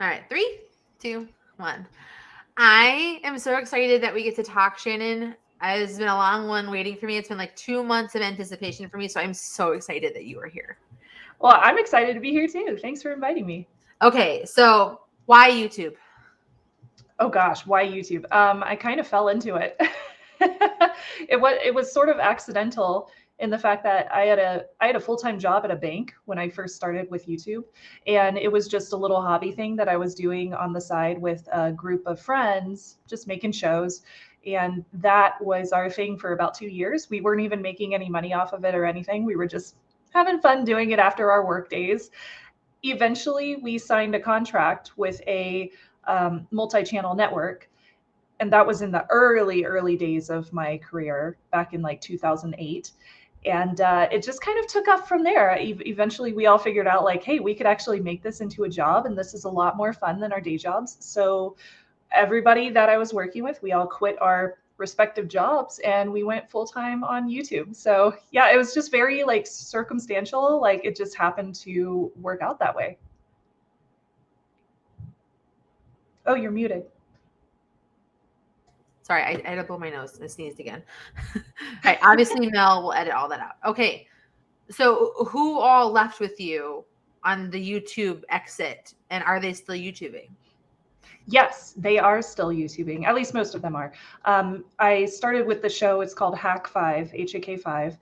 All right, 3, 2, 1. I am so excited that we get to talk, Shannon. It's been a long one waiting for me. It's been like 2 months of anticipation for me, so I'm so excited that you are here. Well, I'm excited to be here too. Thanks for inviting me. Okay, so why YouTube? Oh gosh, why YouTube? I kind of fell into it. It was sort of accidental in the fact that I had a full-time job at a bank when I first started with YouTube, and it was just a little hobby thing that I was doing on the side with a group of friends, just making shows. And that was our thing for about 2 years. We weren't even making any money off of it or anything. We were just having fun doing it after our work days. Eventually, we signed a contract with a multi-channel network, and that was in the early days of my career back in like 2008. And it just kind of took off from there. Eventually we all figured out like, hey, we could actually make this into a job, and this is a lot more fun than our day jobs. So everybody that I was working with, we all quit our respective jobs and we went full time on YouTube. So yeah, it was just very like circumstantial. Like it just happened to work out that way. Oh, you're muted. Sorry, I had to blow my nose. I sneezed again. All right, obviously Mel will edit all that out. Okay, so who all left with you on the YouTube exit, and are they still YouTubing? Yes, they are still YouTubing. At least most of them are. I started with the show. It's called Hack 5, HAK5.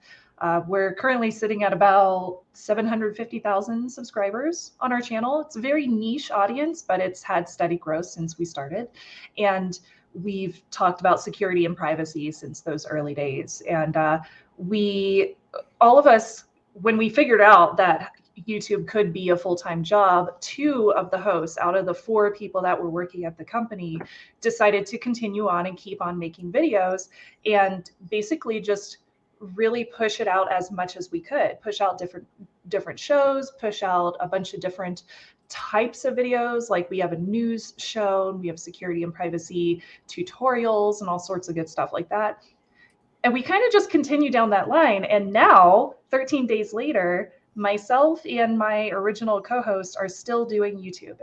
We're currently sitting at about 750,000 subscribers on our channel. It's a very niche audience, but it's had steady growth since we started. And we've talked about security and privacy since those early days. And all of us, when we figured out that YouTube could be a full-time job, 2 of the hosts out of the 4 people that were working at the company decided to continue on and keep on making videos and basically just really push it out as much as we could, push out different shows, push out a bunch of different types of videos. Like we have a news show, we have security and privacy tutorials and all sorts of good stuff like that. And we kind of just continue down that line. And now, 13 days later, myself and my original co-host are still doing YouTube,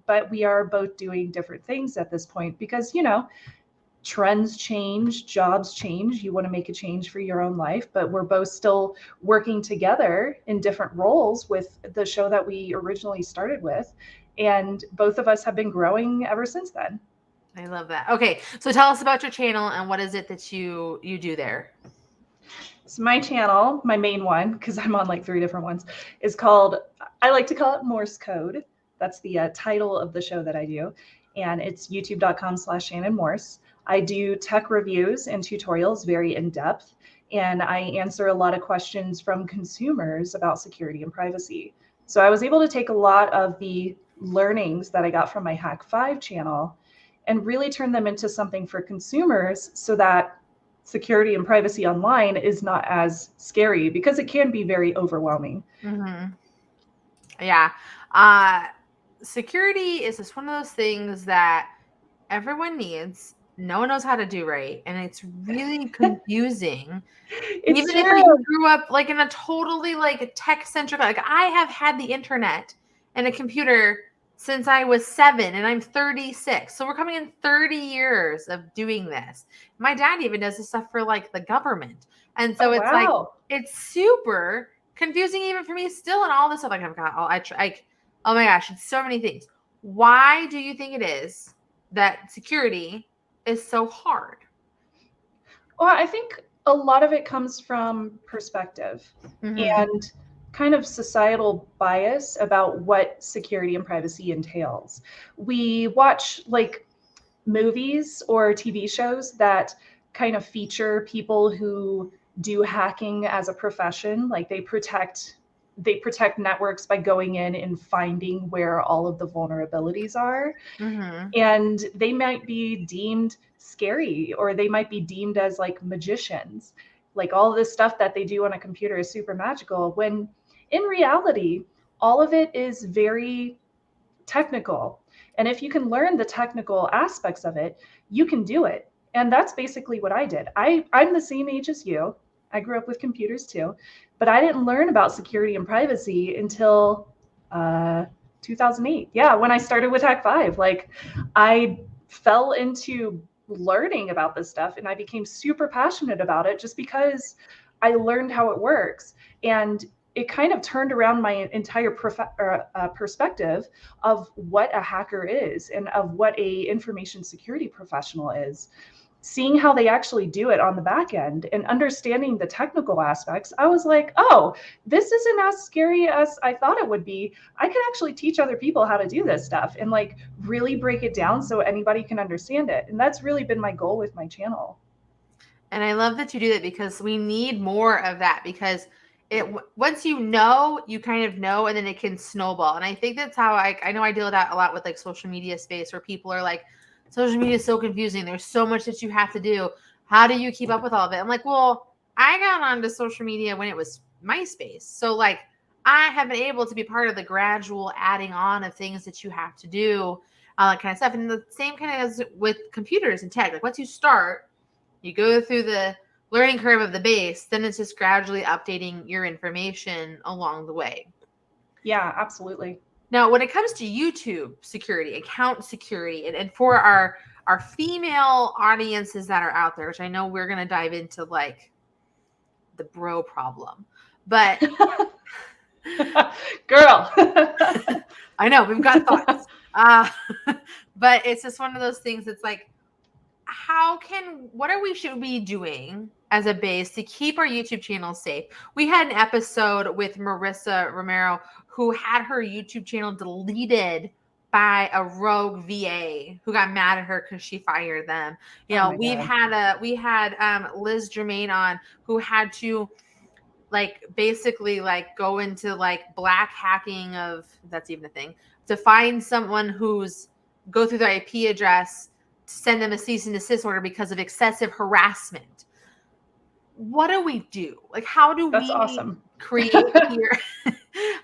but we are both doing different things at this point because, trends change, jobs change. You want to make a change for your own life, but we're both still working together in different roles with the show that we originally started with. And both of us have been growing ever since then. I love that. Okay, so tell us about your channel and what is it that you do there? So my channel, my main one, because I'm on like 3 different ones, is called, I like to call it Morse Code. That's the title of the show that I do. And it's youtube.com/Shannon Morse. I do tech reviews and tutorials very in depth. And I answer a lot of questions from consumers about security and privacy. So I was able to take a lot of the learnings that I got from my Hack 5 channel and really turn them into something for consumers so that security and privacy online is not as scary because it can be very overwhelming. Mm-hmm. Yeah. Security is just one of those things that everyone needs. No one knows how to do right. And it's really confusing. It's Even if true. you grew up like in a totally like tech centric, like I have had the internet and a computer since I was 7 and I'm 36. So we're coming in 30 years of doing this. My dad even does this stuff for like the government. And so Oh, it's like, wow. it's super confusing even for me still and all this stuff. Like I've got all, oh my gosh, it's so many things. Why do you think it is that security is so hard? Well, I think a lot of it comes from perspective Mm-hmm. and kind of societal bias about what security and privacy entails. We watch like movies or TV shows that kind of feature people who do hacking as a profession, like they protect networks by going in and finding where all of the vulnerabilities are, Mm-hmm. and they might be deemed scary or they might be deemed as like magicians, like all this stuff that they do on a computer is super magical, when in reality all of it is very technical. And if you can learn the technical aspects of it, you can do it. And that's basically what I did. I'm the same age as you. I grew up with computers too, but I didn't learn about security and privacy until 2008. Yeah, when I started with Hack 5, like I fell into learning about this stuff and I became super passionate about it just because I learned how it works. And it kind of turned around my entire perspective of what a hacker is and of what a information security professional is. Seeing how they actually do it on the back end and understanding the technical aspects, I was like, oh, this isn't as scary as I thought it would be. I could actually teach other people how to do this stuff and like really break it down so anybody can understand it. And that's really been my goal with my channel. And I love that you do that because we need more of that, because once you know, you kind of know, and then it can snowball. And I think that's how I know I deal with that a lot with like social media space, where people are like, social media is so confusing. There's so much that you have to do. How do you keep up with all of it? I'm like, well, I got onto social media when it was MySpace. So like I have been able to be part of the gradual adding on of things that you have to do, all that kind of stuff. And the same kind of as with computers and tech. Like once you start, you go through the learning curve of the base, then it's just gradually updating your information along the way. Yeah, absolutely. Now, when it comes to YouTube security, account security, and for our female audiences that are out there, which I know we're going to dive into like the bro problem, but girl, I know we've got thoughts, but it's just one of those things that's like, should we be doing as a base to keep our YouTube channel safe? We had an episode with Marissa Romero who had her YouTube channel deleted by a rogue VA who got mad at her because she fired them. You know, we had Liz Germain on who had to like basically like go into like black hacking, of that's even a thing, to find someone who's go through their IP address, send them a cease and desist order because of excessive harassment. What do we do? Like, how do That's we awesome. create here?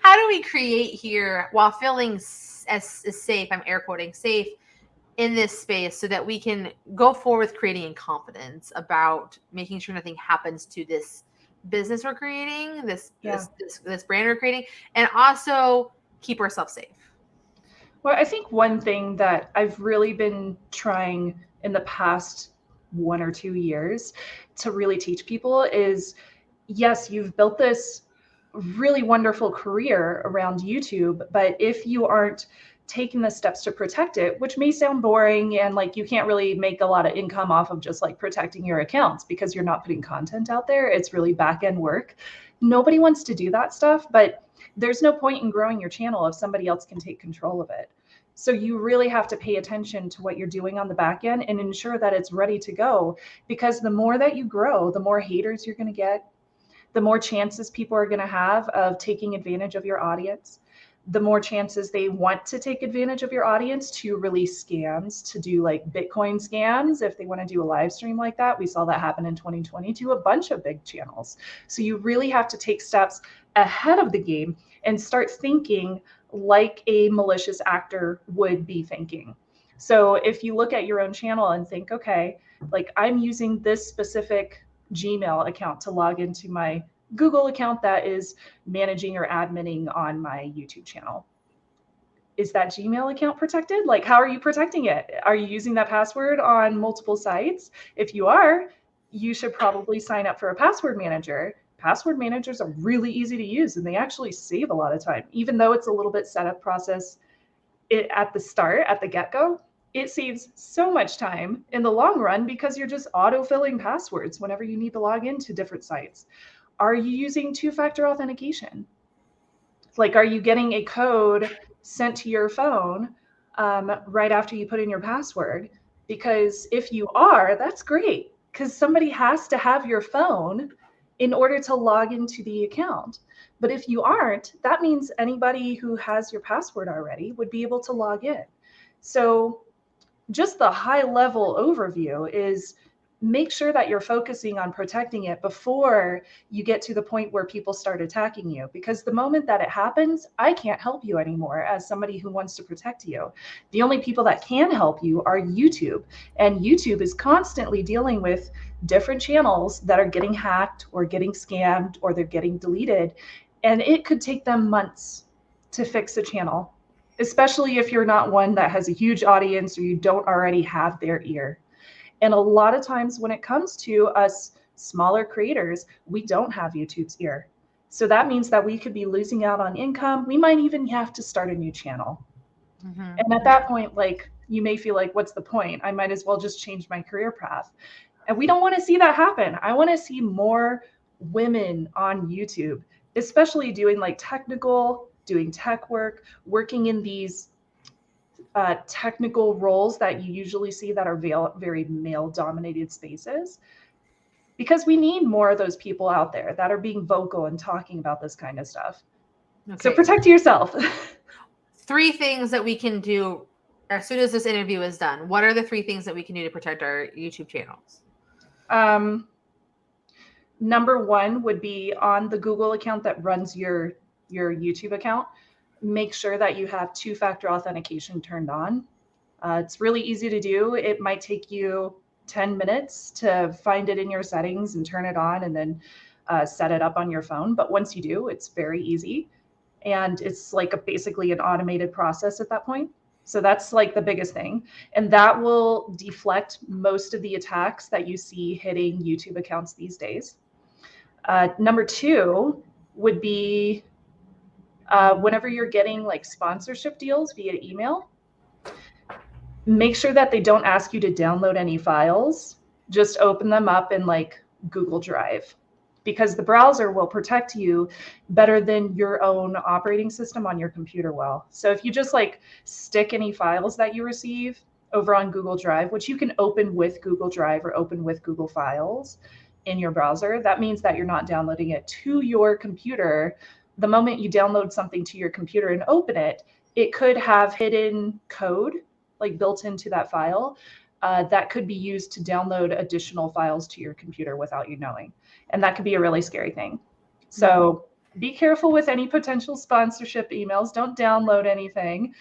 How do we create here while feeling as safe, I'm air quoting, safe in this space, so that we can go forward with creating in confidence about making sure nothing happens to this business we're creating, this brand we're creating, and also keep ourselves safe? Well, I think one thing that I've really been trying in the past 1 or 2 years to really teach people is, yes, you've built this really wonderful career around YouTube, but if you aren't taking the steps to protect it, which may sound boring and like you can't really make a lot of income off of just like protecting your accounts because you're not putting content out there, it's really back end work. Nobody wants to do that stuff, but there's no point in growing your channel if somebody else can take control of it. So you really have to pay attention to what you're doing on the back end and ensure that it's ready to go, because the more that you grow, the more haters you're going to get, the more chances people are going to have of taking advantage of your audience, the more chances they want to take advantage of your audience to release scams, to do like Bitcoin scams. If they want to do a live stream like that, we saw that happen in 2020 to a bunch of big channels. So you really have to take steps ahead of the game and start thinking like a malicious actor would be thinking. So if you look at your own channel and think, okay, like I'm using this specific Gmail account to log into my Google account that is managing or adminning on my YouTube channel. Is that Gmail account protected? Like, how are you protecting it? Are you using that password on multiple sites? If you are, you should probably sign up for a password manager. Password managers are really easy to use and they actually save a lot of time. Even though it's a little bit setup process at the start, at the get-go, it saves so much time in the long run because you're just auto-filling passwords whenever you need to log into different sites. Are you using two-factor authentication? Like, are you getting a code sent to your phone right after you put in your password? Because if you are, that's great, because somebody has to have your phone in order to log into the account. But if you aren't, that means anybody who has your password already would be able to log in. So just the high level overview is make sure that you're focusing on protecting it before you get to the point where people start attacking you. Because the moment that it happens, I can't help you anymore as somebody who wants to protect you. The only people that can help you are YouTube. And YouTube is constantly dealing with different channels that are getting hacked or getting scammed or they're getting deleted. And it could take them months to fix a channel. especially if you're not one that has a huge audience or you don't already have their ear. And a lot of times when it comes to us smaller creators, we don't have YouTube's ear. So that means that we could be losing out on income. We might even have to start a new channel. And at that point, like, you may feel like, what's the point? I might as well just change my career path. And we don't want to see that happen. I want to see more women on YouTube, especially doing like doing tech work, working in these technical roles that you usually see that are very male dominated spaces, because we need more of those people out there that are being vocal and talking about this kind of stuff. Okay. So protect yourself. 3 things that we can do as soon as this interview is done. What are the 3 things that we can do to protect our YouTube channels? Number 1 would be on the Google account that runs your YouTube account. Make sure that you have 2-factor authentication turned on. It's really easy to do. It might take you 10 minutes to find it in your settings and turn it on and then set it up on your phone. But once you do, it's very easy. And it's like basically an automated process at that point. So that's like the biggest thing. And that will deflect most of the attacks that you see hitting YouTube accounts these days. Number 2 would be whenever you're getting like sponsorship deals via email, make sure that they don't ask you to download any files. Just open them up in like Google Drive, because the browser will protect you better than your own operating system on your computer will. So if you just like stick any files that you receive over on Google Drive, which you can open with Google Drive or open with Google Files in your browser, that means that you're not downloading it to your computer. The moment you download something to your computer and open it, it could have hidden code like built into that file that could be used to download additional files to your computer without you knowing. And that could be a really scary thing. So be careful with any potential sponsorship emails. Don't download anything.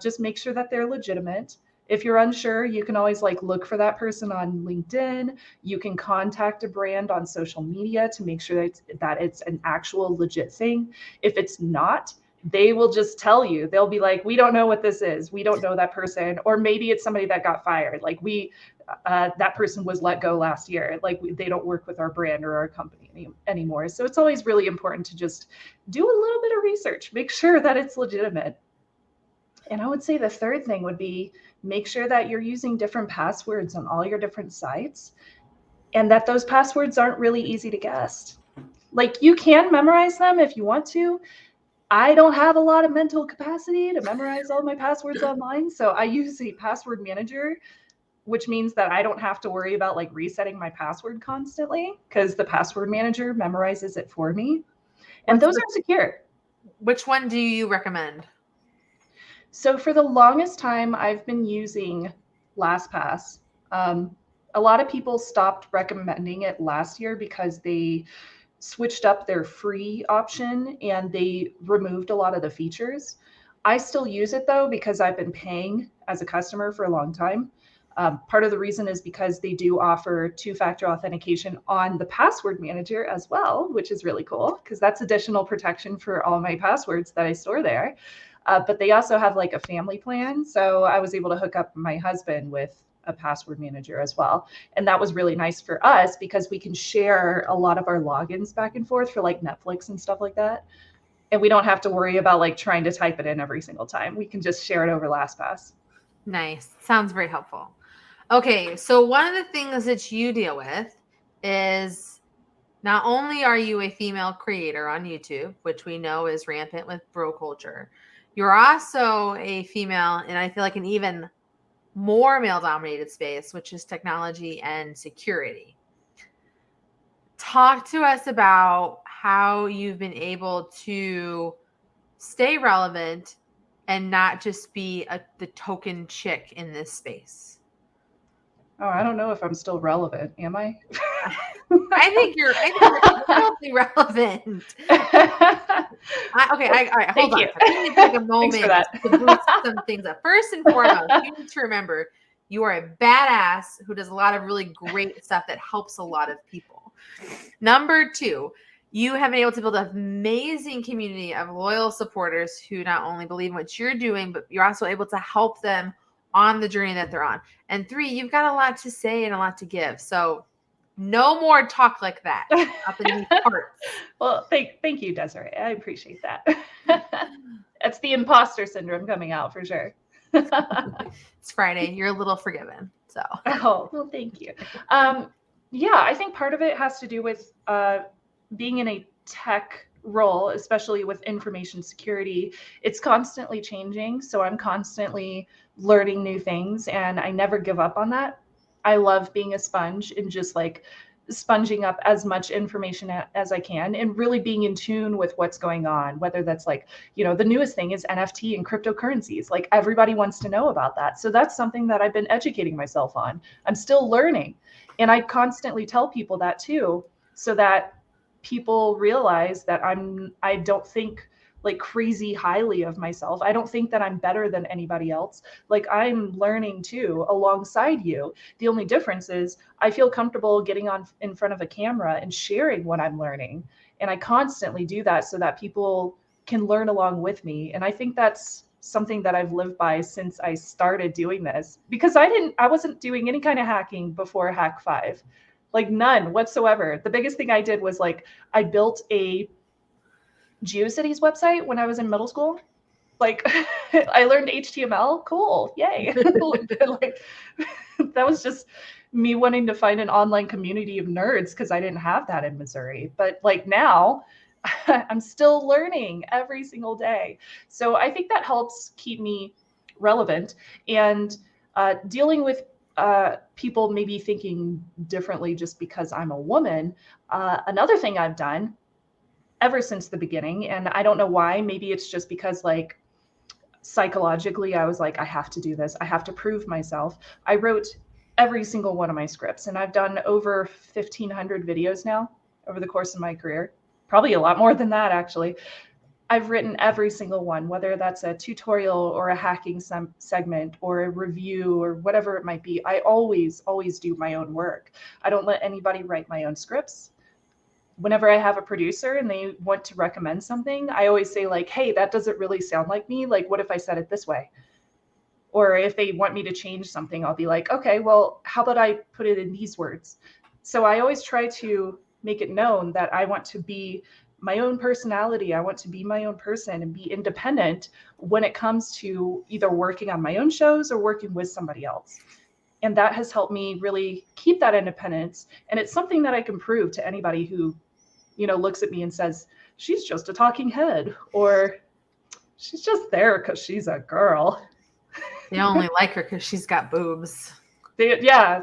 Just make sure that they're legitimate. If you're unsure, you can always like look for that person on LinkedIn. You can contact a brand on social media to make sure that it's an actual legit thing. If it's not, they will just tell you. They'll be like, we don't know what this is. We don't know that person. Or maybe it's somebody that got fired. Like that person was let go last year. Like they don't work with our brand or our company anymore. So it's always really important to just do a little bit of research, make sure that it's legitimate. And I would say the third thing would be make sure that you're using different passwords on all your different sites and that those passwords aren't really easy to guess. Like you can memorize them if you want to. I don't have a lot of mental capacity to memorize all my passwords online. So I use a password manager, which means that I don't have to worry about like resetting my password constantly because the password manager memorizes it for me. And those are secure. Which one do you recommend? So for the longest time, I've been using LastPass. A lot of people stopped recommending it last year because they switched up their free option and they removed a lot of the features. I still use it though, because I've been paying as a customer for a long time. Part of the reason is because they do offer 2-factor authentication on the password manager as well, which is really cool because that's additional protection for all my passwords that I store there. But they also have like a family plan. So I was able to hook up my husband with a password manager as well. And that was really nice for us because we can share a lot of our logins back and forth for like Netflix and stuff like that. And we don't have to worry about like trying to type it in every single time. We can just share it over LastPass. Nice. Sounds very helpful. Okay. So one of the things that you deal with is not only are you a female creator on YouTube, which we know is rampant with bro culture, you're also a female, and I feel like an even more male-dominated space, which is technology and security. Talk to us about how you've been able to stay relevant and not just be the token chick in this space. Oh, I don't know if I'm still relevant. Am I? I think you're totally relevant. All right, hold on. I need to take a moment to boost some things up. First and foremost, you need to remember you are a badass who does a lot of really great stuff that helps a lot of people. Number 2, you have been able to build an amazing community of loyal supporters who not only believe in what you're doing, but you're also able to help them on the journey that they're on. And 3, you've got a lot to say and a lot to give. So no more talk like that up in these parts. Well, thank you, Desiree. I appreciate that. It's the imposter syndrome coming out for sure. It's Friday. You're a little forgiven. So. Oh, well, thank you. Yeah, I think part of it has to do with being in a tech role, especially with information security. It's constantly changing. So I'm constantly learning new things and I never give up on that. I love being a sponge and just like sponging up as much information as I can and really being in tune with what's going on, whether that's like, the newest thing is NFT and cryptocurrencies. Like everybody wants to know about that. So that's something that I've been educating myself on. I'm still learning. And I constantly tell people that too, so that people realize that I don't think like crazy highly of myself. I don't think that I'm better than anybody else. Like I'm learning too alongside you. The only difference is I feel comfortable getting on in front of a camera and sharing what I'm learning. And I constantly do that so that people can learn along with me. And I think that's something that I've lived by since I started doing this, because I wasn't doing any kind of hacking before Hack 5. Like none whatsoever. The biggest thing I did was like I built a GeoCities website when I was in middle school. Like I learned HTML. Cool. Yay. Like that was just me wanting to find an online community of nerds because I didn't have that in Missouri. But like now I'm still learning every single day. So I think that helps keep me relevant and dealing with people maybe thinking differently just because I'm a woman. Another thing I've done ever since the beginning, and I don't know why, maybe it's just because like psychologically I was like, I have to do this. I have to prove myself. I wrote every single one of my scripts and I've done over 1,500 videos now over the course of my career. Probably a lot more than that, actually. I've written every single one, whether that's a tutorial or a hacking segment or a review or whatever it might be. I always do my own work. I don't let anybody write my own scripts. Whenever I have a producer and they want to recommend something, I always say like, hey, that doesn't really sound like me. Like, what if I said it this way? Or if they want me to change something, I'll be like, okay, well, how about I put it in these words? So I always try to make it known that I want to be my own personality. I want to be my own person and be independent when it comes to either working on my own shows or working with somebody else. And that has helped me really keep that independence. And it's something that I can prove to anybody who, looks at me and says, she's just a talking head, or she's just there because she's a girl. They only like her because she's got boobs. Yeah.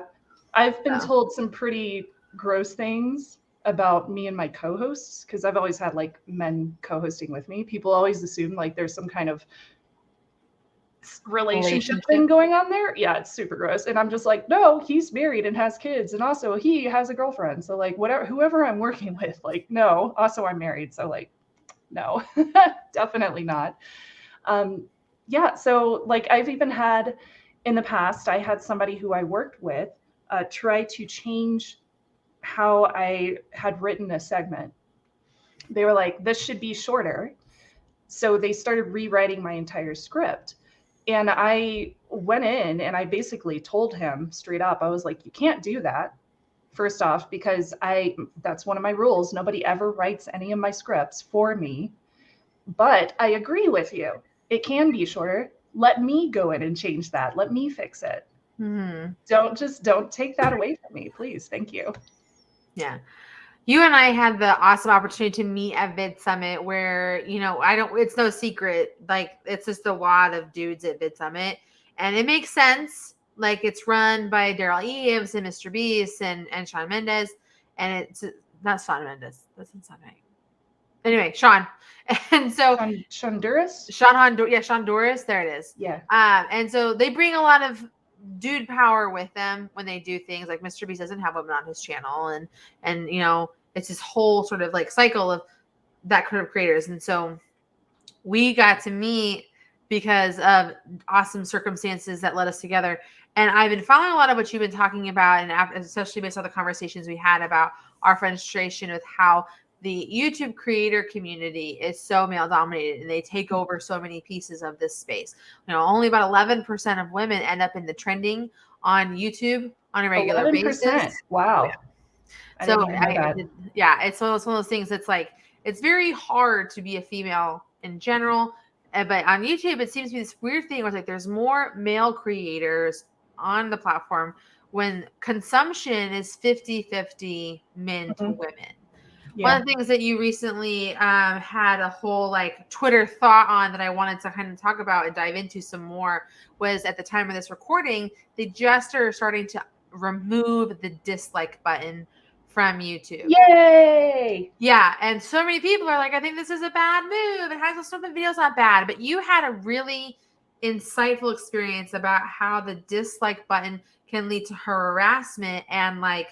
I've been told some pretty gross things about me and my co-hosts, because I've always had like men co-hosting with me. People always assume like there's some kind of relationship thing going on there. Yeah, it's super gross. And I'm just like, no, he's married and has kids, and also he has a girlfriend. So like whoever I'm working with, like, no, also I'm married. So like, no, definitely not. Yeah, so like I've even had in the past, I had somebody who I worked with try to change how I had written a segment. They were like, this should be shorter. So they started rewriting my entire script. And I went in and I basically told him straight up, I was like, you can't do that. First off, because that's one of my rules. Nobody ever writes any of my scripts for me. But I agree with you. It can be shorter. Let me go in and change that. Let me fix it. Mm-hmm. Don't take that away from me, please. Thank you. Yeah. You and I had the awesome opportunity to meet at Vid Summit where, it's no secret. Like, it's just a lot of dudes at Vid Summit. And it makes sense. Like, it's run by Daryl Eves and Mr. Beast and Shawn Mendes. And it's not Shawn Mendes. That's not right. Anyway, Sean. And so Shonduras? Shonduras. There it is. Yeah. And so they bring a lot of dude power with them when they do things. Like Mr. Beast doesn't have women on his channel, and it's this whole sort of like cycle of that kind of creators. And so we got to meet because of awesome circumstances that led us together. And I've been following a lot of what you've been talking about, and especially based on the conversations we had about our frustration with how the YouTube creator community is so male dominated and they take over so many pieces of this space. Only about 11% of women end up in the trending on YouTube on a regular 11%. basis. Wow. I So didn't even know that. it's one of those things. It's like, it's very hard to be a female in general. But on YouTube, it seems to be this weird thing where it's like there's more male creators on the platform when consumption is 50-50 men to women. Yeah. One of the things that you recently had a whole like Twitter thought on that I wanted to kind of talk about and dive into some more was at the time of this recording, they just are starting to remove the dislike button from YouTube. Yay! Yeah, and so many people are like, I think this is a bad move, and high school stuff, the video's not bad, but you had a really insightful experience about how the dislike button can lead to harassment and like,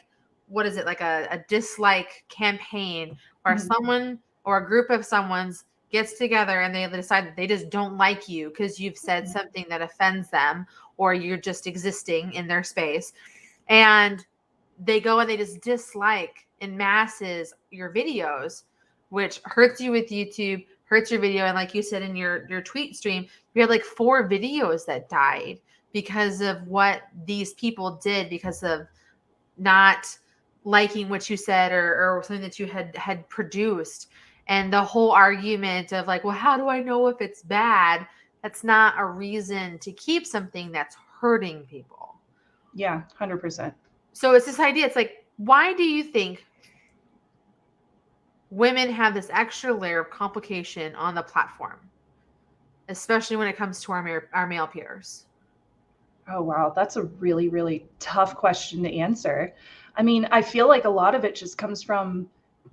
what is it, like a dislike campaign where someone or a group of someone's gets together and they decide that they just don't like you because you've said something that offends them or you're just existing in their space. And they go and they just dislike in masses your videos, which hurts you with YouTube, hurts your video. And like you said in your tweet stream, you had like 4 videos that died because of what these people did, because of not liking what you said or something that you had produced. And the whole argument of like, well, how do I know if it's bad? That's not a reason to keep something that's hurting people. Yeah, 100%. So it's this idea. It's like, why do you think women have this extra layer of complication on the platform, especially when it comes to our male peers? Oh, wow. That's a really, really tough question to answer. I mean, I feel like a lot of it just comes from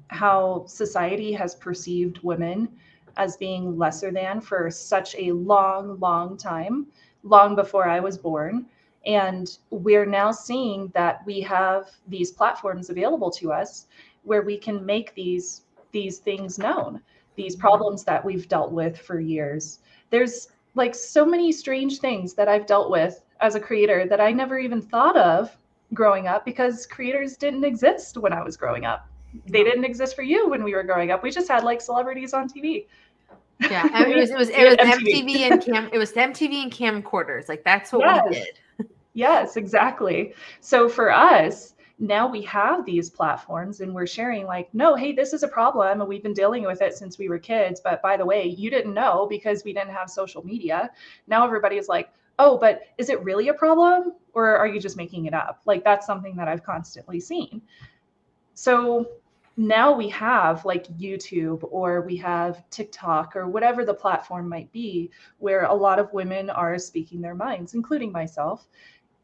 how society has perceived women as being lesser than for such a long, long time, long before I was born. And we're now seeing that we have these platforms available to us where we can make these things known, these problems that we've dealt with for years. There's like so many strange things that I've dealt with as a creator that I never even thought of growing up because creators didn't exist when I was growing up. They didn't exist for you when we were growing up. We just had like celebrities on TV. Yeah, I mean, it was MTV and it was MTV and camcorders. Like that's what we did. Yes, exactly. So for us, now we have these platforms and we're sharing like, no, hey, this is a problem and we've been dealing with it since we were kids. But by the way, you didn't know because we didn't have social media. Now everybody is like, oh, but is it really a problem or are you just making it up? Like that's something that I've constantly seen. So now we have like YouTube or we have TikTok or whatever the platform might be, where a lot of women are speaking their minds, including myself.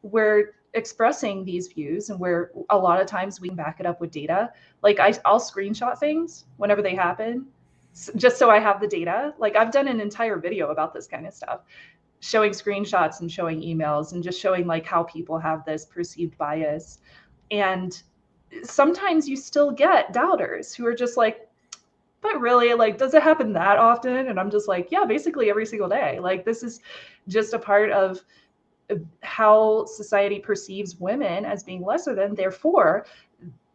We're expressing these views and where a lot of times we can back it up with data. Like I'll screenshot things whenever they happen just so I have the data. Like I've done an entire video about this kind of stuff, showing screenshots and showing emails and just showing like how people have this perceived bias. And sometimes you still get doubters who are just like, but really, like, does it happen that often? And I'm just like, yeah, basically every single day. Like this is just a part of how society perceives women as being lesser than. Therefore,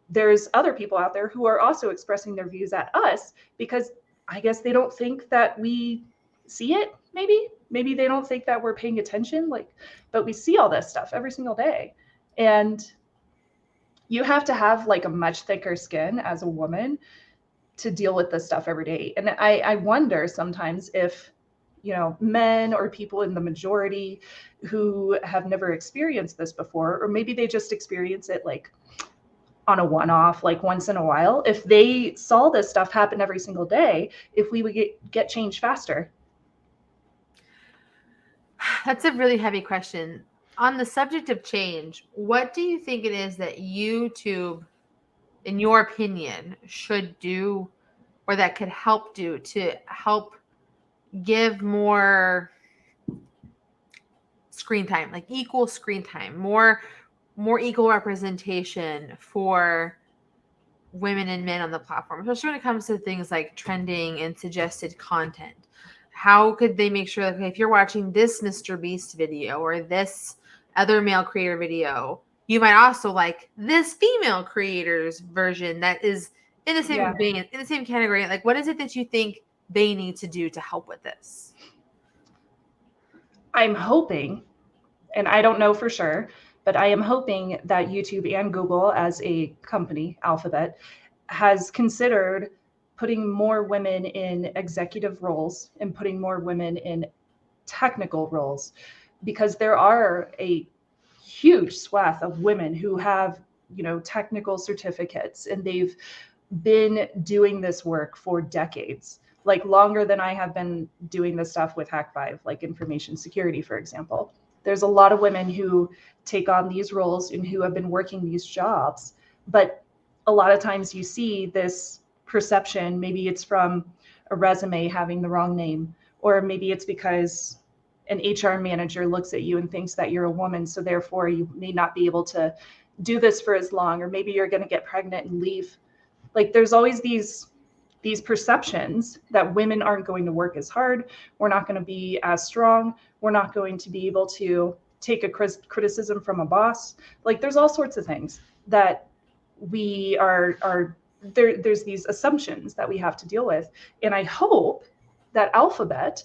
there's other people out there who are also expressing their views at us because I guess they don't think that we see it. Maybe they don't think that we're paying attention. Like, but we see all this stuff every single day. And you have to have like a much thicker skin as a woman to deal with this stuff every day. And I wonder sometimes if, you know, men or people in the majority who have never experienced this before, or maybe they just experience it like on a one-off, like once in a while, if they saw this stuff happen every single day, if we would get change faster. That's a really heavy question. On the subject of change, what do you think it is that YouTube, in your opinion, should do or that could help do to help give more screen time, like equal screen time, more equal representation for women and men on the platform, especially when it comes to things like trending and suggested content? How could they make sure that, okay, if you're watching this Mr. Beast video or this other male creator video, you might also like this female creator's version that is in the same vein, in the same category, like what is it that you think they need to do to help with this? I'm hoping, and I don't know for sure, but I am hoping that YouTube and Google as a company, Alphabet, has considered putting more women in executive roles and putting more women in technical roles, because there are a huge swath of women who have, technical certificates, and they've been doing this work for decades, like longer than I have been doing this stuff with Hack5, like information security, for example. There's a lot of women who take on these roles and who have been working these jobs. But a lot of times you see this perception, maybe it's from a resume having the wrong name, or maybe it's because an HR manager looks at you and thinks that you're a woman, so therefore you may not be able to do this for as long, or maybe you're going to get pregnant and leave. Like there's always these perceptions that women aren't going to work as hard, we're not going to be as strong, we're not going to be able to take a criticism from a boss. Like there's all sorts of things that we are there's these assumptions that we have to deal with. And I hope that Alphabet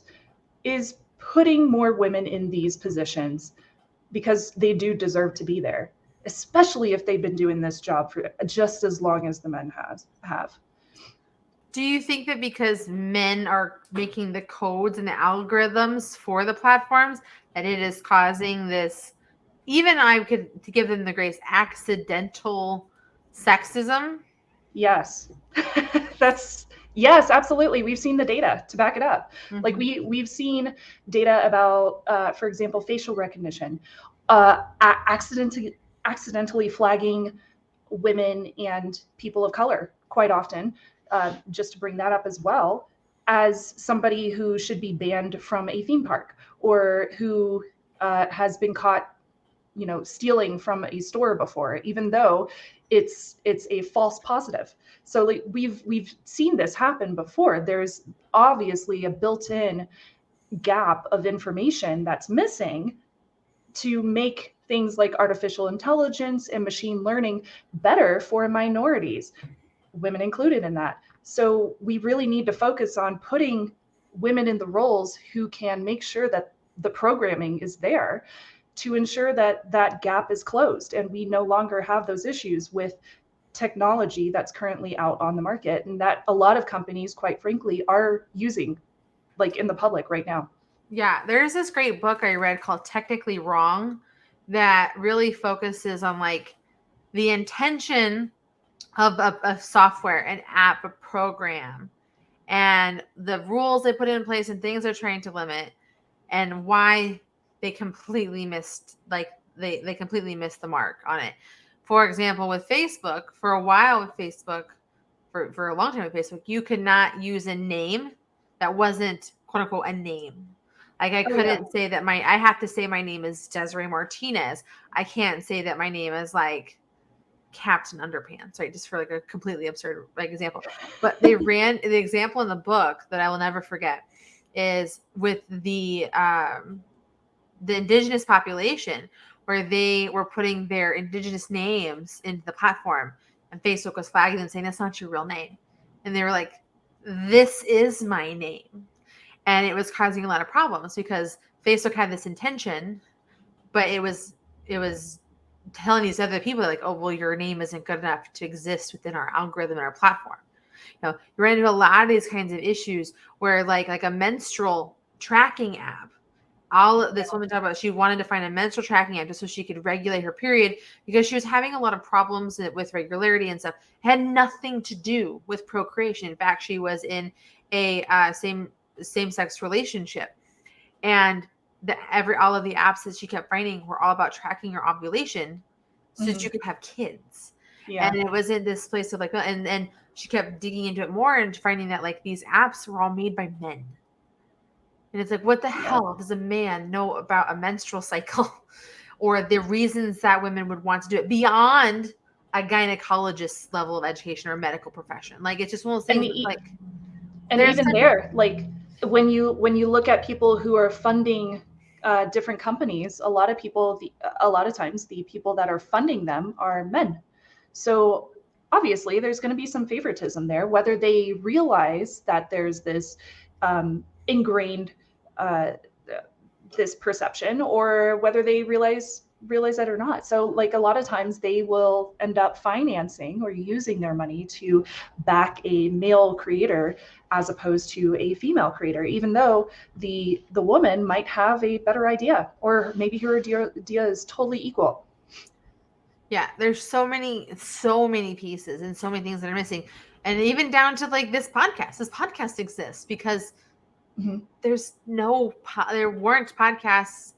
is putting more women in these positions, because they do deserve to be there, especially if they've been doing this job for just as long as the men have. Do you think that because men are making the codes and the algorithms for the platforms, that it is causing this, even I could to give them the grace, accidental sexism? Yes. Yes, absolutely. We've seen the data to back it up. Mm-hmm. Like we've seen data about, for example, facial recognition, accidentally flagging women and people of color quite often, just to bring that up as well, as somebody who should be banned from a theme park, or who has been caught, stealing from a store before, even though it's a false positive. So like we've seen this happen before. There's obviously a built-in gap of information that's missing to make things like artificial intelligence and machine learning better for minorities, women included in that. So we really need to focus on putting women in the roles who can make sure that the programming is there to ensure that that gap is closed, and we no longer have those issues with technology that's currently out on the market, and that a lot of companies, quite frankly, are using, like in the public right now. Yeah, there's this great book I read called Technically Wrong that really focuses on like the intention of a software, an app, a program, and the rules they put in place and things they're trying to limit, and why they completely missed, like they completely missed the mark on it. For example, with Facebook, for a while with Facebook, for a long time with Facebook, you could not use a name that wasn't quote unquote a name. Like I couldn't say that I have to say my name is Desiree Martinez. I can't say that my name is like Captain Underpants, right? Just for like a completely absurd like example. But they ran the example in the book that I will never forget is with the indigenous population, where they were putting their indigenous names into the platform, and Facebook was flagging them saying that's not your real name. And they were like, this is my name. And it was causing a lot of problems because Facebook had this intention, but it was telling these other people like, oh, well, your name isn't good enough to exist within our algorithm and our platform. You ran into a lot of these kinds of issues where like a menstrual tracking app, this woman talked about, she wanted to find a menstrual tracking app just so she could regulate her period because she was having a lot of problems with regularity and stuff. It had nothing to do with procreation. In fact, she was in a same-sex relationship, and all of the apps that she kept finding were all about tracking your ovulation so that you could have kids. Yeah. And it was in this place of like, and she kept digging into it more and finding that like these apps were all made by men. And it's like, what the hell does a man know about a menstrual cycle or the reasons that women would want to do it beyond a gynecologist level of education or a medical profession? Like, it's just one of those things. And even there, like when you look at people who are funding different companies, a lot of times the people that are funding them are men. So obviously there's going to be some favoritism there, whether they realize that there's this ingrained this perception, or whether they realize that or not. So like a lot of times they will end up financing or using their money to back a male creator as opposed to a female creator, even though the woman might have a better idea, or maybe her idea is totally equal. Yeah, there's so many pieces and so many things that are missing. And even down to like this podcast exists because there weren't podcasts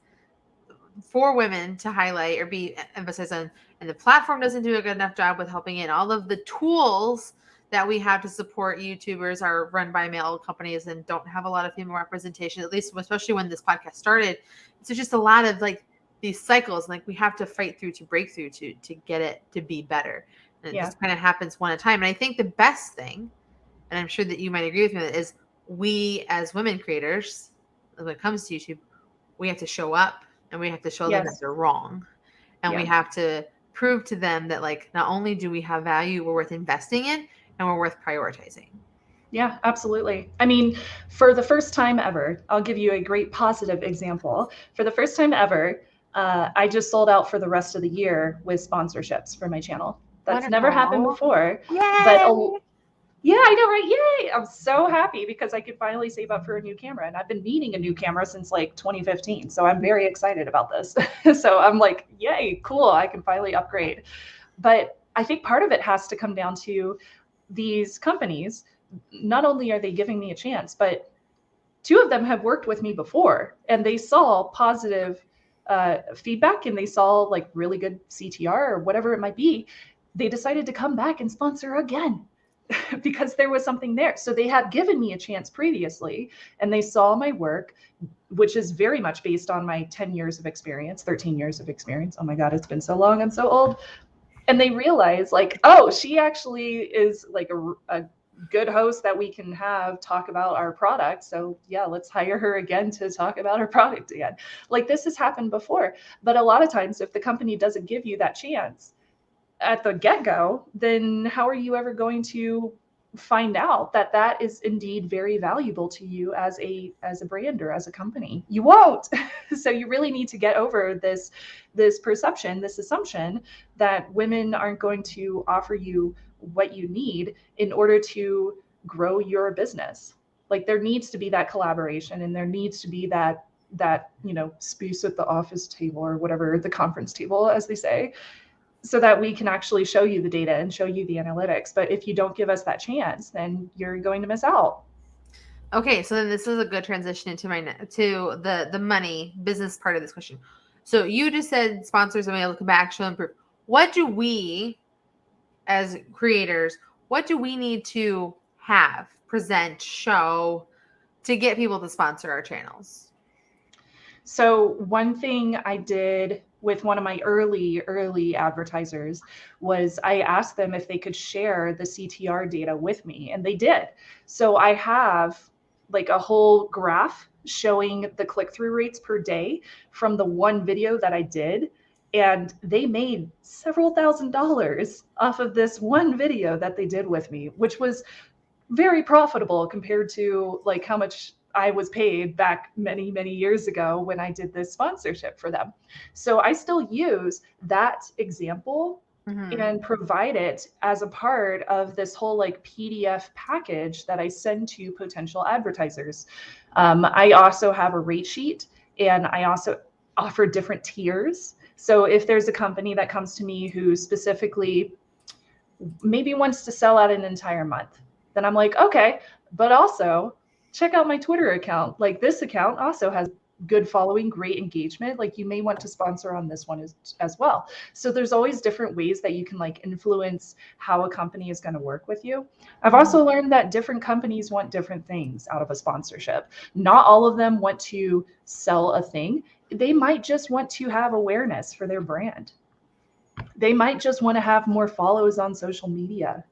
for women to highlight or be emphasized on, and the platform doesn't do a good enough job with helping in. All of the tools that we have to support YouTubers are run by male companies and don't have a lot of female representation, at least especially when this podcast started. So just a lot of like these cycles, like we have to fight through to break through to get it to be better. And it just kind of happens one at a time. And I think the best thing, and I'm sure that you might agree with me, is we as women creators, when it comes to YouTube, we have to show up and we have to show them that they're wrong. And we have to prove to them that like, not only do we have value, we're worth investing in and we're worth prioritizing. Yeah, absolutely. I mean, for the first time ever, I'll give you a great positive example. For the first time ever, I just sold out for the rest of the year with sponsorships for my channel. That's never happened before. Yay! But yeah, I know, right? Yay! I'm so happy because I could finally save up for a new camera, and I've been needing a new camera since like 2015. So I'm very excited about this. So I'm like, yay, cool! I can finally upgrade. But I think part of it has to come down to these companies. Not only are they giving me a chance, but 2 of them have worked with me before, and they saw positive feedback, and they saw like really good CTR or whatever it might be. They decided to come back and sponsor again because there was something there. So they had given me a chance previously, and they saw my work, which is very much based on my 10 years of experience, 13 years of experience. Oh my God, it's been so long. I'm so old. And they realized like, oh, she actually is like a good host that we can have talk about our product. So yeah, let's hire her again to talk about our product again. Like this has happened before. But a lot of times if the company doesn't give you that chance at the get-go, then how are you ever going to find out that that is indeed very valuable to you as a brand or as a company? You won't. So you really need to get over this perception, this assumption that women aren't going to offer you what you need in order to grow your business. Like there needs to be that collaboration, and there needs to be that space at the office table or whatever, the conference table, as they say, so that we can actually show you the data and show you the analytics. But if you don't give us that chance, then you're going to miss out. Okay, so then this is a good transition into the money business part of this question. So you just said sponsors are able to come back, show and prove. What do we as creators, what do we need to have, present, show to get people to sponsor our channels? So one thing I did with one of my early advertisers was I asked them if they could share the CTR data with me, and they did. So I have like a whole graph showing the click-through rates per day from the one video that I did. And they made several $1,000s off of this one video that they did with me, which was very profitable compared to like how much I was paid back many, many years ago when I did this sponsorship for them. So I still use that example and provide it as a part of this whole like PDF package that I send to potential advertisers. I also have a rate sheet, and I also offer different tiers. So if there's a company that comes to me who specifically maybe wants to sell out an entire month, then I'm like, okay, but also check out my Twitter account. Like this account also has good following, great engagement. Like you may want to sponsor on this one as well. So there's always different ways that you can like influence how a company is going to work with you. I've also learned that different companies want different things out of a sponsorship. Not all of them want to sell a thing. They might just want to have awareness for their brand. They might just want to have more follows on social media.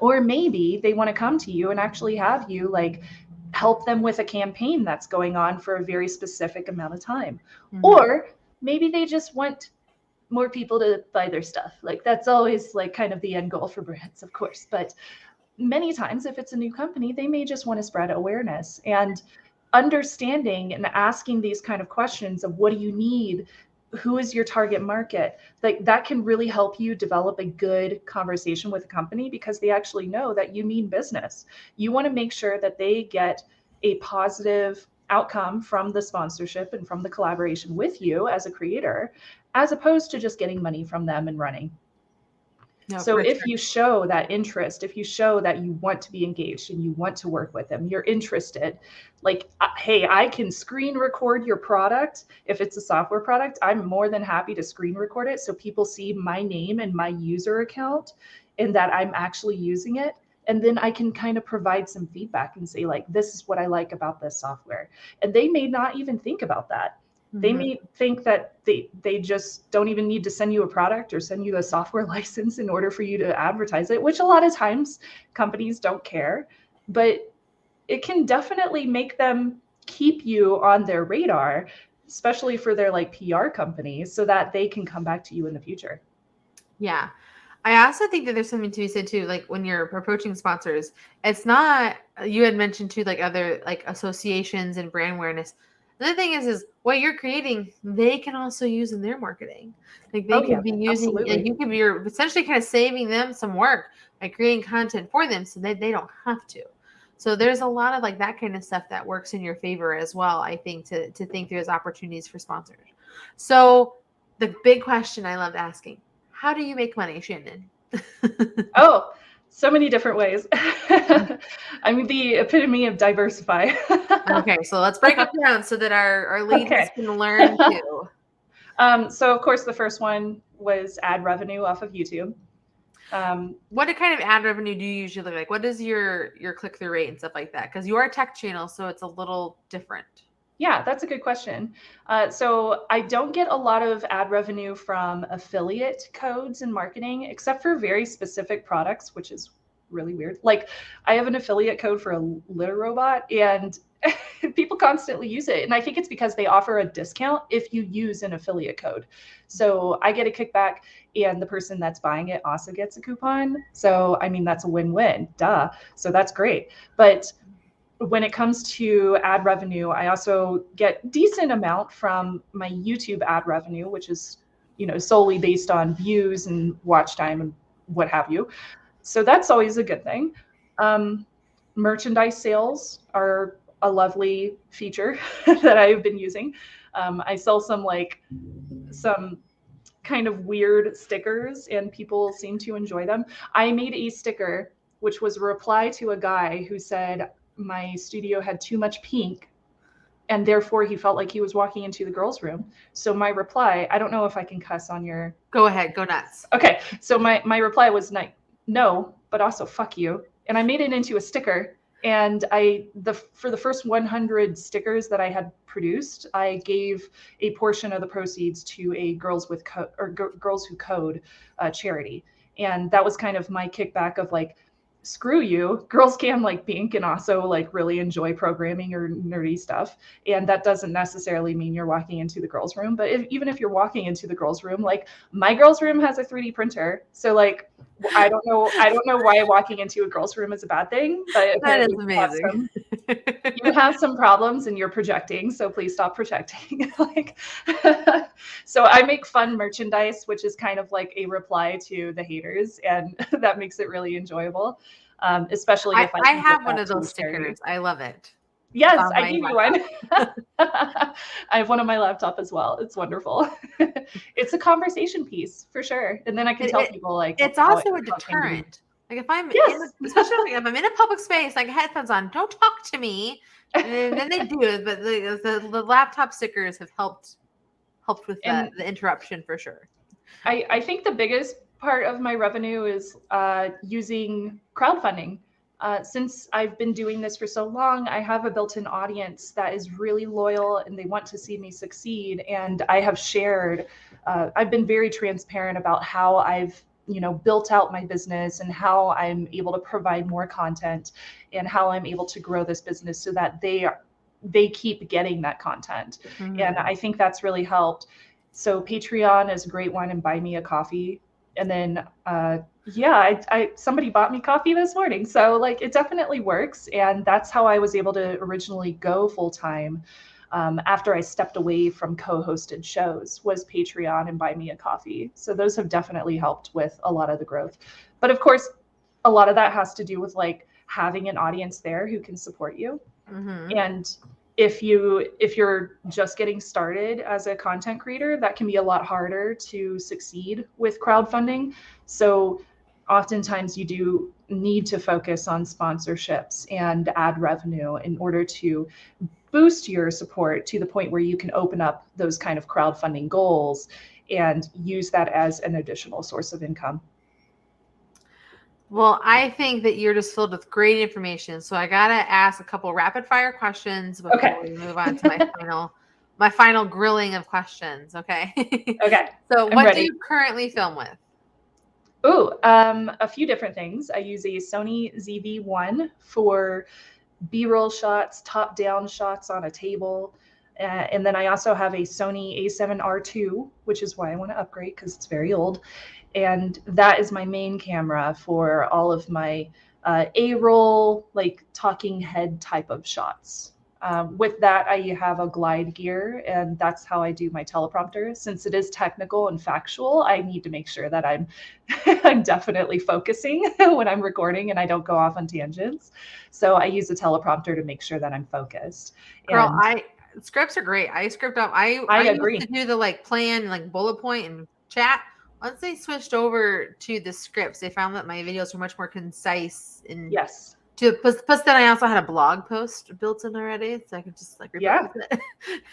Or maybe they want to come to you and actually have you like help them with a campaign that's going on for a very specific amount of time. Or maybe they just want more people to buy their stuff. Like that's always like kind of the end goal for brands, of course. But many times if it's a new company, they may just want to spread awareness, and understanding and asking these kind of questions of what do you need? Who is your target market? Like that can really help you develop a good conversation with a company because they actually know that you mean business. You want to make sure that they get a positive outcome from the sponsorship and from the collaboration with you as a creator, as opposed to just getting money from them and running. No, So for if sure. you show that interest, if you show that you want to be engaged and you want to work with them, you're interested, like, hey, I can screen record your product. If it's a software product, I'm more than happy to screen record it so people see my name and my user account and that I'm actually using it. And then I can kind of provide some feedback and say, like, this is what I like about this software. And they may not even think about that. They may think that they just don't even need to send you a product or send you the software license in order for you to advertise it, which a lot of times companies don't care. But it can definitely make them keep you on their radar, especially for their like PR companies, so that they can come back to you in the future. Yeah. I also think that there's something to be said too, like when you're approaching sponsors, it's not, you had mentioned too, like other like associations and brand awareness. The other thing is what you're creating, they can also use in their marketing. Like they could be using, absolutely. you could be, you're essentially kind of saving them some work by creating content for them so that they don't have to. So there's a lot of like that kind of stuff that works in your favor as well, I think, to think there's opportunities for sponsors. So the big question I loved asking, how do you make money, Shannon? Oh, so many different ways. I'm the epitome of diversify. Okay, so let's break it down so that our ladies can learn too. So of course, the first one was ad revenue off of YouTube. What kind of ad revenue do you usually look like? What is your click-through rate and stuff like that? Because you are a tech channel, so it's a little different. Yeah, that's a good question. So I don't get a lot of ad revenue from affiliate codes and marketing, except for very specific products, which is really weird. Like I have an affiliate code for a litter robot and people constantly use it. And I think it's because they offer a discount if you use an affiliate code. So I get a kickback and the person that's buying it also gets a coupon. So, I mean, that's a win-win, duh. So that's great. But when it comes to ad revenue, I also get decent amount from my YouTube ad revenue, which is, solely based on views and watch time and what have you. So that's always a good thing. Merchandise sales are a lovely feature that I've been using. I sell some kind of weird stickers and people seem to enjoy them. I made a sticker which was a reply to a guy who said my studio had too much pink and therefore he felt like he was walking into the girls' room. So my reply, I don't know if I can cuss on your... Go ahead, go nuts. Okay, so my reply was no, but also fuck you. And I made it into a sticker. And for the first 100 stickers that I had produced, I gave a portion of the proceeds to a Girls Who Code charity. And that was kind of my kickback of like, screw you, girls can like pink and also like really enjoy programming or nerdy stuff. And that doesn't necessarily mean you're walking into the girls' room. But even if you're walking into the girls' room, like my girls' room has a 3D printer. So like, I don't know why walking into a girls' room is a bad thing, but that is amazing. You have some problems and you're projecting, so please stop projecting. So I make fun merchandise, which is kind of like a reply to the haters, and that makes it really enjoyable. Especially if I have one of those stickers. I love it. Yes, I gave you one. I have one on my laptop as well. It's wonderful. It's a conversation piece for sure. And then I can tell people like it's also a deterrent. Like if I'm especially if I'm in a public space, like headphones on, don't talk to me. And then they do, but the laptop stickers have helped with the interruption for sure. I think the biggest part of my revenue is using crowdfunding. Since I've been doing this for so long, I have a built-in audience that is really loyal and they want to see me succeed. And I have shared, I've been very transparent about how I've built out my business and how I'm able to provide more content and how I'm able to grow this business so that they keep getting that content. Mm-hmm. And I think that's really helped. So Patreon is a great one, and Buy Me a Coffee. And then, somebody bought me coffee this morning. So like it definitely works. And that's how I was able to originally go full time. After I stepped away from co-hosted shows, was Patreon and Buy Me a Coffee. So those have definitely helped with a lot of the growth. But of course, a lot of that has to do with like having an audience there who can support you. Mm-hmm. And if you're just getting started as a content creator, that can be a lot harder to succeed with crowdfunding. So oftentimes you do need to focus on sponsorships and ad revenue in order to boost your support to the point where you can open up those kind of crowdfunding goals and use that as an additional source of income. Well, I think that you're just filled with great information. So I gotta ask a couple rapid fire questions before we move on to my final grilling of questions. Okay. Okay. So I'm what ready. do you currently film with? A few different things. I use a Sony ZV-1 for B-roll shots, top-down shots on a table. And then I also have a Sony A7R2, which is why I want to upgrade because it's very old. And that is my main camera for all of my A-roll, like talking head type of shots. With that, I have a glide gear, and that's how I do my teleprompter. Since it is technical and factual, I need to make sure that I'm I'm definitely focusing when I'm recording and I don't go off on tangents. So I use a teleprompter to make sure that I'm focused. Girl, And scripts are great. I script up. I agree. used to do the like plan, like bullet point and chat. Once they switched over to the scripts, they found that my videos were much more concise and Yes. Plus, then I also had a blog post built in already, so I could just like repurpose it.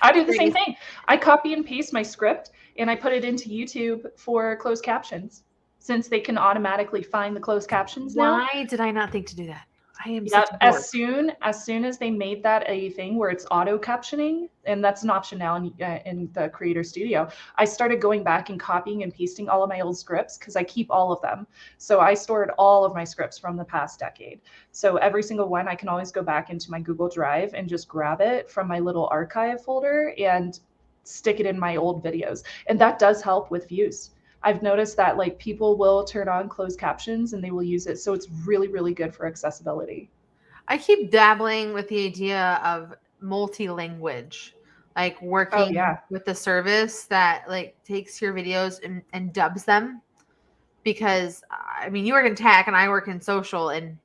I do the same thing. I copy and paste my script and I put it into YouTube for closed captions, since they can automatically find the closed captions now. Why did I not think to do that? I am Yep. such a As soon as they made that a thing where it's auto captioning, and that's an option now in the Creator Studio, I started going back and copying and pasting all of my old scripts because I keep all of them. So I stored all of my scripts from the past decade. So every single one, I can always go back into my Google Drive and just grab it from my little archive folder and stick it in my old videos. And that does help with views. I've noticed that like people will turn on closed captions and they will use it. So it's really, really good for accessibility. I keep dabbling with the idea of multi-language, like working with the service that like takes your videos and dubs them. Because I mean, you work in tech and I work in social, and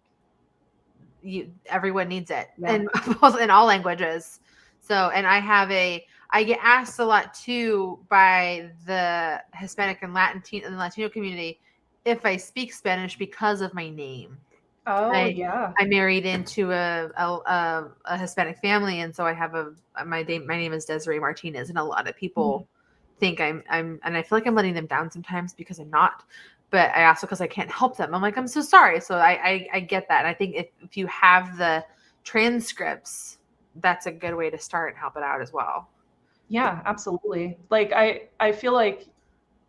everyone needs it in all languages. So, and I get asked a lot too by the Hispanic and Latino community if I speak Spanish because of my name. I married into a Hispanic family, and so I have my name is Desiree Martinez, and a lot of people think I'm and I feel like I'm letting them down sometimes because I'm not. But I also, because I can't help them, I'm like, I'm so sorry. So I get that. And I think if you have the transcripts, that's a good way to start and help it out as well. Yeah, absolutely. Like I feel like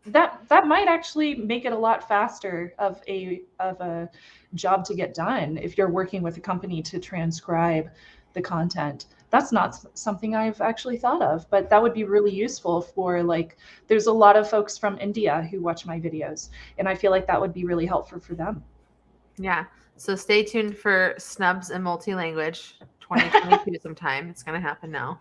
that might actually make it a lot faster of a job to get done if you're working with a company to transcribe the content. That's not something I've actually thought of, but that would be really useful for like, there's a lot of folks from India who watch my videos, and I feel like that would be really helpful for them. Yeah. So stay tuned for Snubs and Multi-Language 2022 sometime. It's going to happen now.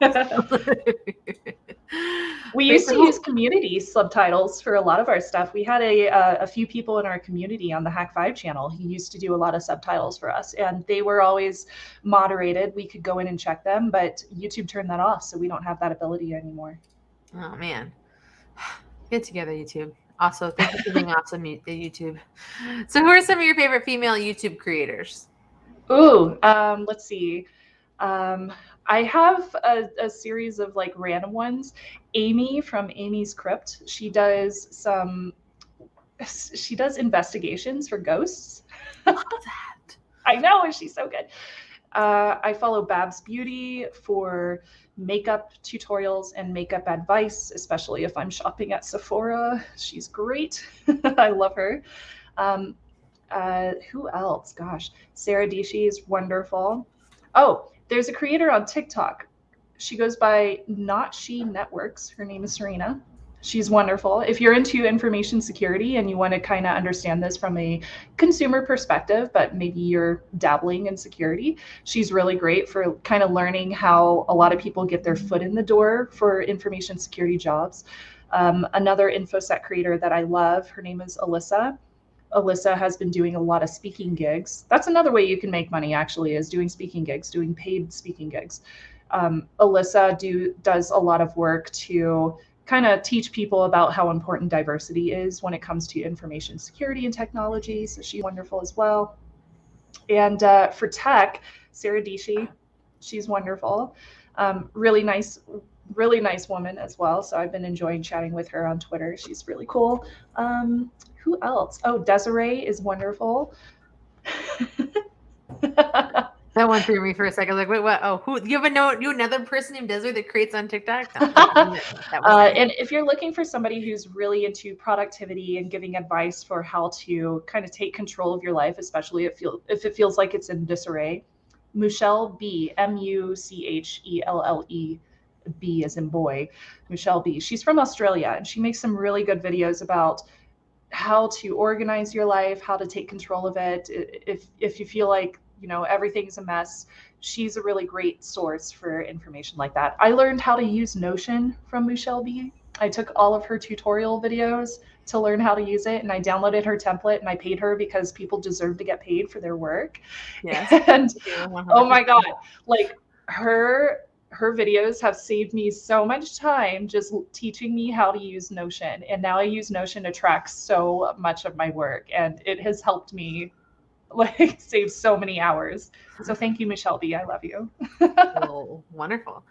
We used to use community subtitles for a lot of our stuff. We had a few people in our community on the Hack 5 channel who used to do a lot of subtitles for us, and they were always moderated. We could go in and check them, but YouTube turned that off, so we don't have that ability anymore. Oh, man. Get together, YouTube. Also, thank you for being awesome, YouTube. So who are some of your favorite female YouTube creators? Ooh, let's see. I have a series of like random ones. Amy from Amy's Crypt. She does investigations for ghosts. I love that. I know, she's so good. I follow Babs Beauty for makeup tutorials and makeup advice, especially if I'm shopping at Sephora. She's great. I love her. Who else? Gosh, Sarah Dishi is wonderful. Oh, there's a creator on TikTok. She goes by Not She Networks. Her name is Serena. She's wonderful. If you're into information security and you want to kind of understand this from a consumer perspective, but maybe you're dabbling in security, she's really great for kind of learning how a lot of people get their foot in the door for information security jobs. Another InfoSec creator that I love, her name is Alyssa. Alyssa has been doing a lot of speaking gigs. That's another way you can make money, actually, is doing speaking gigs, doing paid speaking gigs. Alyssa does a lot of work to kind of teach people about how important diversity is when it comes to information security and technology. So she's wonderful as well. And for tech, Sarah Dishi, she's wonderful. Really nice woman as well. So I've been enjoying chatting with her on Twitter. She's really cool. Who else? Oh, Desiree is wonderful. That one threw me for a second. Like, wait, what? Oh, who? You another person named Desiree that creates on TikTok? And if you're looking for somebody who's really into productivity and giving advice for how to kind of take control of your life, especially if it feels like it's in disarray, Michelle B, Muchelle, B as in boy, Michelle B. She's from Australia, and she makes some really good videos about how to organize your life, how to take control of it. If you feel like, everything's a mess, she's a really great source for information like that. I learned how to use Notion from Michelle B. I took all of her tutorial videos to learn how to use it, and I downloaded her template, and I paid her because people deserve to get paid for their work. Yes. And oh my God, like her videos have saved me so much time just teaching me how to use Notion. And now I use Notion to track so much of my work, and it has helped me like save so many hours. So thank you, Michelle B. I love you. Oh, wonderful.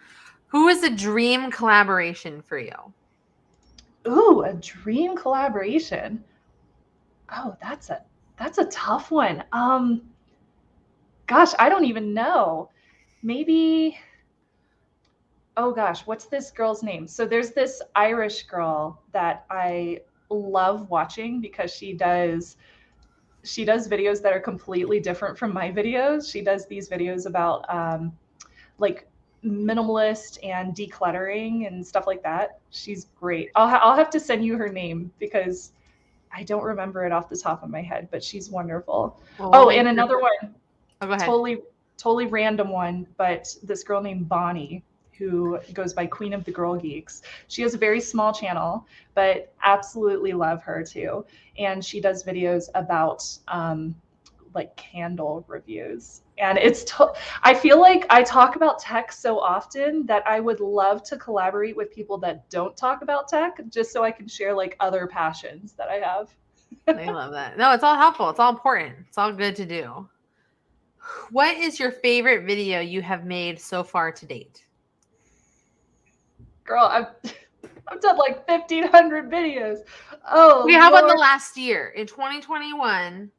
Who is a dream collaboration for you? Ooh, a dream collaboration. Oh, that's a tough one. Gosh, I don't even know. Maybe, oh gosh, what's this girl's name? So there's this Irish girl that I love watching because she does videos that are completely different from my videos. She does these videos about like minimalist and decluttering and stuff like that. She's great. I'll have to send you her name because I don't remember it off the top of my head, but she's wonderful. Oh, and another one. Oh, go ahead. Totally random one, but this girl named Bonnie, who goes by Queen of the Girl Geeks. She has a very small channel, but absolutely love her too. And she does videos about like candle reviews. And I feel like I talk about tech so often that I would love to collaborate with people that don't talk about tech, just so I can share like other passions that I have. I love that. No, it's all helpful. It's all important. It's all good to do. What is your favorite video you have made so far to date? Girl, I've done like 1,500 videos. Oh, how about the last year in 2021?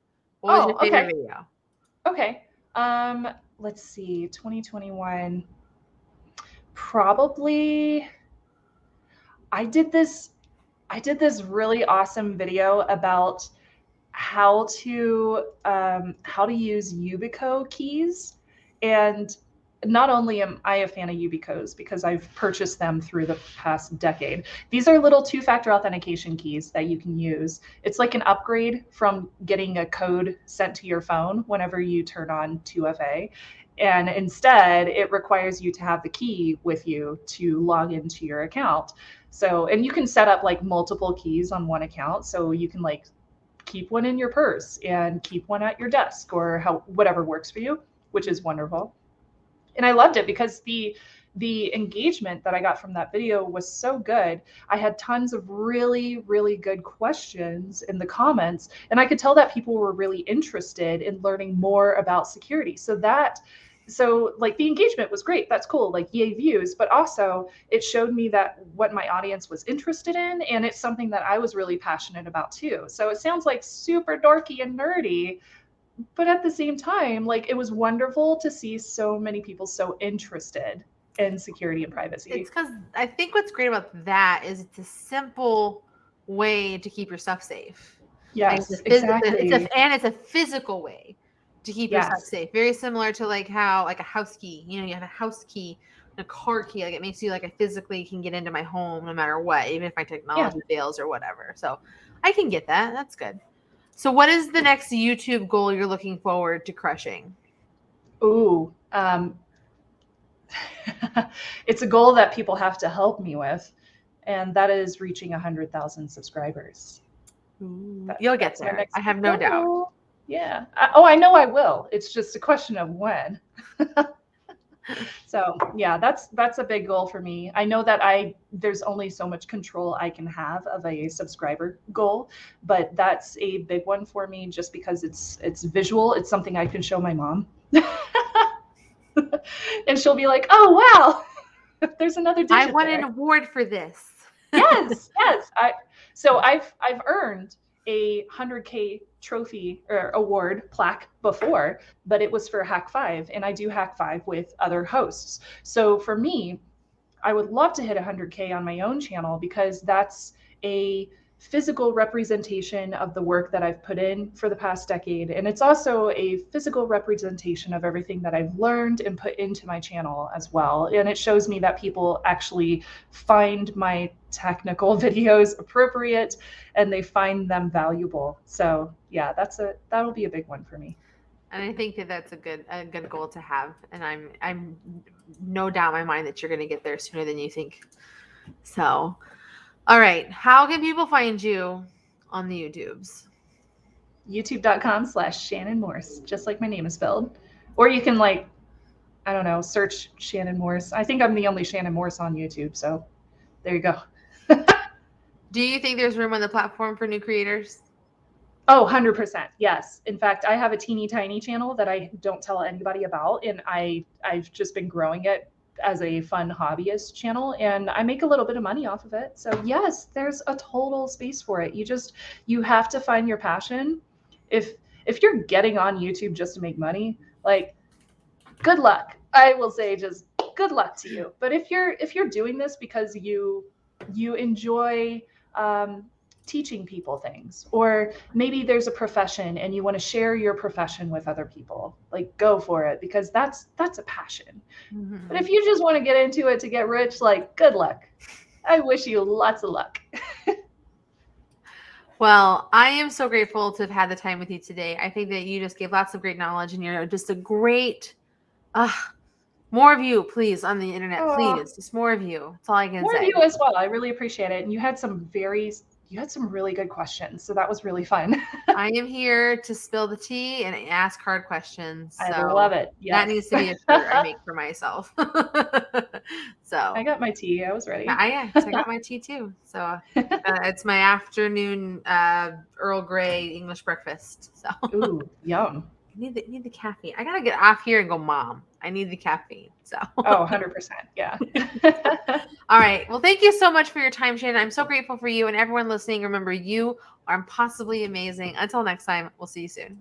What was your favorite video? Okay. Let's see. 2021. Probably. I did this really awesome video about how to use Yubico keys. And not only am I a fan of Yubicos because I've purchased them through the past decade. These are little 2-factor authentication keys that you can use. It's like an upgrade from getting a code sent to your phone whenever you turn on 2FA. And instead, it requires you to have the key with you to log into your account. So, and you can set up like multiple keys on one account. So you can like keep one in your purse and keep one at your desk or whatever works for you, which is wonderful. And I loved it because the engagement that I got from that video was so good. I had tons of really, really good questions in the comments, and I could tell that people were really interested in learning more about security. So like the engagement was great. That's cool. Like yay views, but also it showed me that what my audience was interested in, and it's something that I was really passionate about too. So it sounds like super dorky and nerdy, but at the same time, like it was wonderful to see so many people so interested in security and privacy. It's because I think what's great about that is it's a simple way to keep your stuff safe. Yes, exactly. It's a physical way to keep yourself safe. Very similar to like how like a house key, you have a house key a car key. Like it makes you like I physically can get into my home no matter what, even if my technology fails or whatever. So I can get that. That's good. So what is the next YouTube goal you're looking forward to crushing? Ooh, it's a goal that people have to help me with, and that is reaching 100,000 subscribers. You'll get there. I have no doubt. Yeah. I know I will. It's just a question of when. So yeah, that's a big goal for me. I know that there's only so much control I can have of a subscriber goal, but that's a big one for me just because it's visual. It's something I can show my mom. And she'll be like, "Oh wow, there's another digit I won there. an award for this." Yes. So I've earned a 100K trophy or award plaque before, but it was for Hack 5, and I do Hack 5 with other hosts. So for me, I would love to hit 100K on my own channel because that's a physical representation of the work that I've put in for the past decade. And it's also a physical representation of everything that I've learned and put into my channel as well. And it shows me that people actually find my technical videos appropriate and they find them valuable. So yeah, that'll be a big one for me. And I think that that's a good goal to have. And I'm no doubt in my mind that you're going to get there sooner than you think. So, all right. How can people find you on the YouTubes? YouTube.com/Shannon Morse, just like my name is spelled. Or you can I don't know, search Shannon Morse. I think I'm the only Shannon Morse on YouTube. So there you go. Do you think there's room on the platform for new creators? Oh, 100%. Yes. In fact, I have a teeny tiny channel that I don't tell anybody about. And I've just been growing it as a fun hobbyist channel, and I make a little bit of money off of it. So yes, there's a total space for it. You have to find your passion. If you're getting on YouTube just to make money, good luck. I will say just good luck to you. But if you're doing this because you enjoy teaching people things, or maybe there's a profession and you want to share your profession with other people, go for it, because that's a passion. Mm-hmm. But if you just want to get into it to get rich, good luck. I wish you lots of luck. Well, I am so grateful to have had the time with you today. I think that you just gave lots of great knowledge, and you're just a great more of you, please, on the internet. Please, just more of you. That's all I can say. More of you as well. I really appreciate it. And you had some really good questions. So that was really fun. I am here to spill the tea and ask hard questions. So I love it. Yes. That needs to be a shirt I make for myself. So I got my tea. I was ready. I got my tea too. So it's my afternoon Earl Grey English breakfast. So ooh, yum. I need the caffeine. I gotta get off here and go, Mom. I need the caffeine. So 100%. Yeah. All right. Well, thank you so much for your time, Shannon. I'm so grateful for you, and everyone listening. Remember, you are impossibly amazing. Until next time, we'll see you soon.